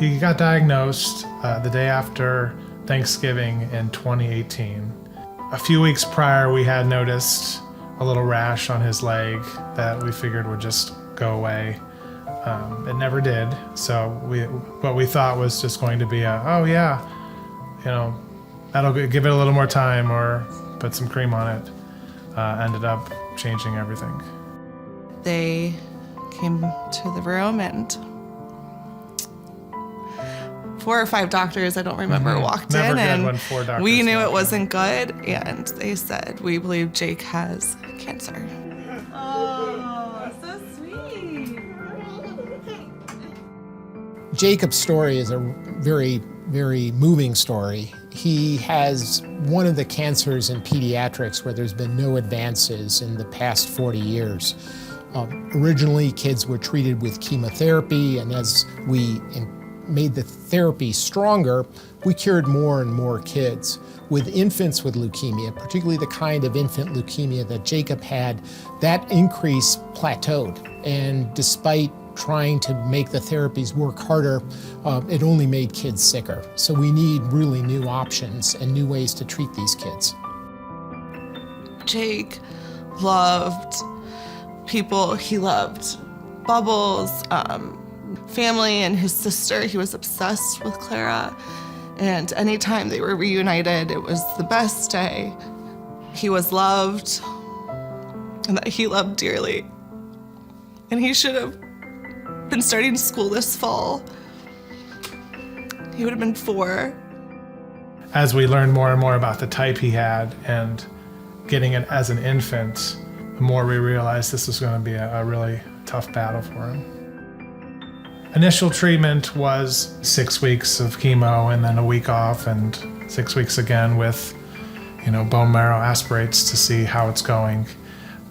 He got diagnosed the day after Thanksgiving in 2018. A few weeks prior, we had noticed a little rash on his leg that we figured would just go away. It never did. So what we thought was just going to be oh yeah, that'll give it a little more time or put some cream on it. Ended up changing everything. They came to the room and 4 or 5 doctors, I don't remember, walked Never in, good and when 4 doctors we knew walk it in. wasn't good, and they said, "We believe Jake has cancer." Oh, so sweet. Jacob's story is a very, very moving story. He has one of the cancers in pediatrics where there's been no advances in the past 40 years. Originally, kids were treated with chemotherapy, and as we made the therapy stronger, we cured more and more kids. With infants with leukemia, particularly the kind of infant leukemia that Jacob had, that increase plateaued. And despite trying to make the therapies work harder, it only made kids sicker. So we need really new options and new ways to treat these kids. Jake loved people. He loved Bubbles, family, and his sister. He was obsessed with Clara. And anytime they were reunited, it was the best day. He was loved, and that he loved dearly. And he should have been starting school this fall. He would have been 4. As we learned more and more about the type he had and getting it as an infant, the more we realized this was going to be a really tough battle for him. Initial treatment was 6 weeks of chemo and then a week off and 6 weeks again with, bone marrow aspirates to see how it's going.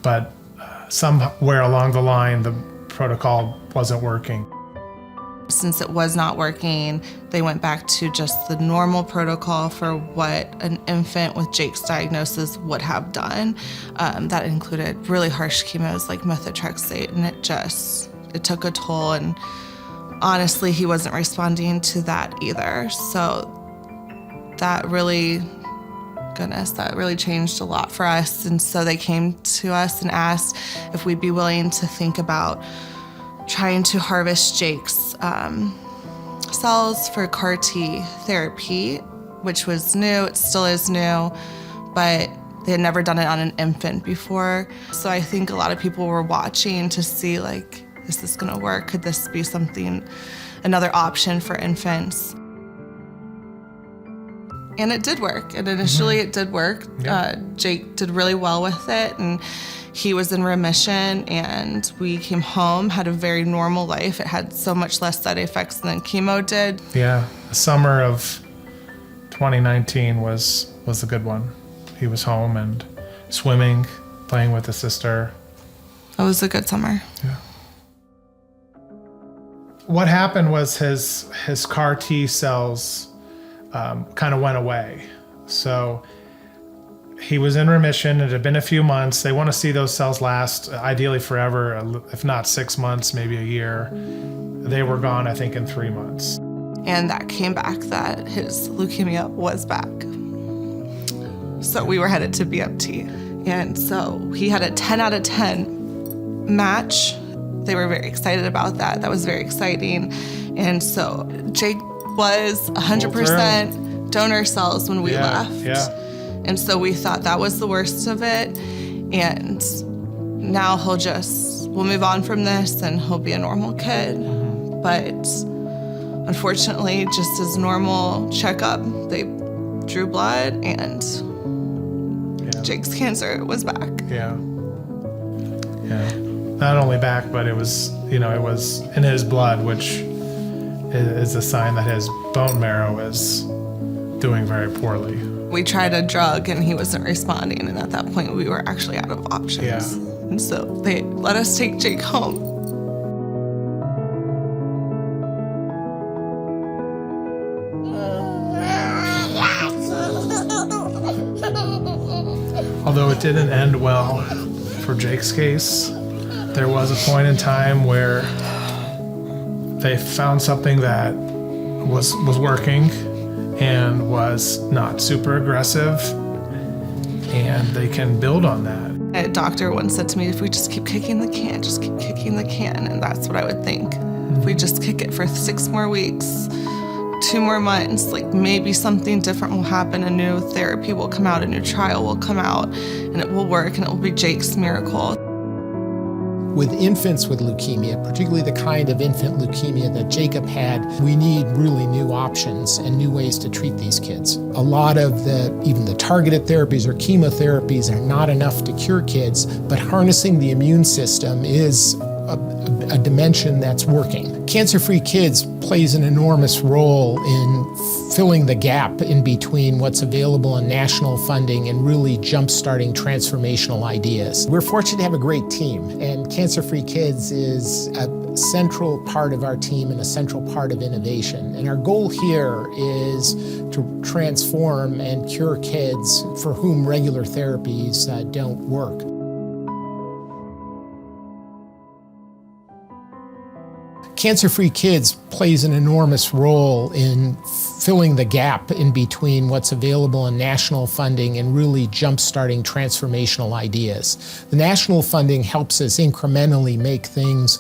But somewhere along the line, the protocol wasn't working. Since it was not working, they went back to just the normal protocol for what an infant with Jake's diagnosis would have done. That included really harsh chemos like methotrexate, and it took a toll, and honestly, he wasn't responding to that either. So that really changed a lot for us. And so they came to us and asked if we'd be willing to think about trying to harvest Jake's cells for CAR T therapy, which was new. It still is new, but they had never done it on an infant before. So I think a lot of people were watching to see, is this gonna work? Could this be another option for infants? And it did work. And initially it did work. Yeah. Jake did really well with it, and he was in remission, and we came home, had a very normal life. It had so much less side effects than chemo did. Yeah, the summer of 2019 was a good one. He was home and swimming, playing with his sister. It was a good summer. Yeah. What happened was his CAR T cells kind of went away. So he was in remission. It had been a few months. They want to see those cells last, ideally forever, if not 6 months, maybe a year. They were gone, I think, in 3 months. And that came back that his leukemia was back. So we were headed to BMT. And so he had a 10 out of 10 match. They were very excited about that. That was very exciting. And so Jake was 100% donor cells when we left. Yeah. And so we thought that was the worst of it. And now we'll move on from this and he'll be a normal kid. But unfortunately, just his normal checkup, they drew blood and Jake's cancer was back. Yeah. Not only back, but it was in his blood, which is a sign that his bone marrow is doing very poorly. We tried a drug and he wasn't responding, and at that point we were actually out of options. Yeah. And so they let us take Jake home. Although it didn't end well for Jake's case, there was a point in time where they found something that was working and was not super aggressive, and they can build on that. A doctor once said to me, if we just keep kicking the can, just keep kicking the can, and that's what I would think. If we just kick it for 6 more weeks, 2 more months, like maybe something different will happen, a new therapy will come out, a new trial will come out, and it will work, and it will be Jake's miracle. With infants with leukemia, particularly the kind of infant leukemia that Jacob had, we need really new options and new ways to treat these kids. A lot of even the targeted therapies or chemotherapies are not enough to cure kids, but harnessing the immune system is a dimension that's working. CancerFree Kids plays an enormous role in filling the gap in between what's available in national funding and really jump-starting transformational ideas. We're fortunate to have a great team, and CancerFree Kids is a central part of our team and a central part of innovation. And our goal here is to transform and cure kids for whom regular therapies don't work. CancerFree Kids plays an enormous role in filling the gap in between what's available in national funding and really jump-starting transformational ideas. The national funding helps us incrementally make things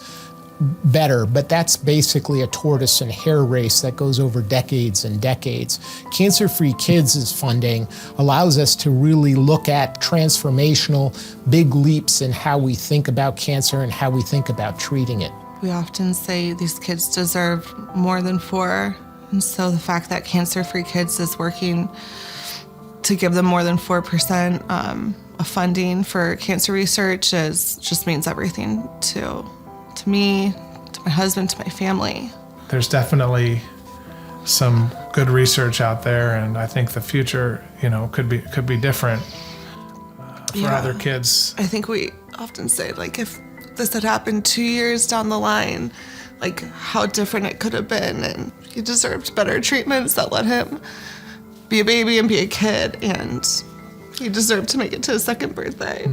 better, but that's basically a tortoise and hare race that goes over decades and decades. CancerFree Kids' funding allows us to really look at transformational big leaps in how we think about cancer and how we think about treating it. We often say these kids deserve more than 4, and so the fact that CancerFree Kids is working to give them more than 4% of funding for cancer research just means everything to me, to my husband, to my family. There's definitely some good research out there, and I think the future, could be different for other kids. I think we often say, like, if this had happened 2 years down the line, like how different it could have been, and he deserved better treatments that let him be a baby and be a kid, and he deserved to make it to his 2nd birthday.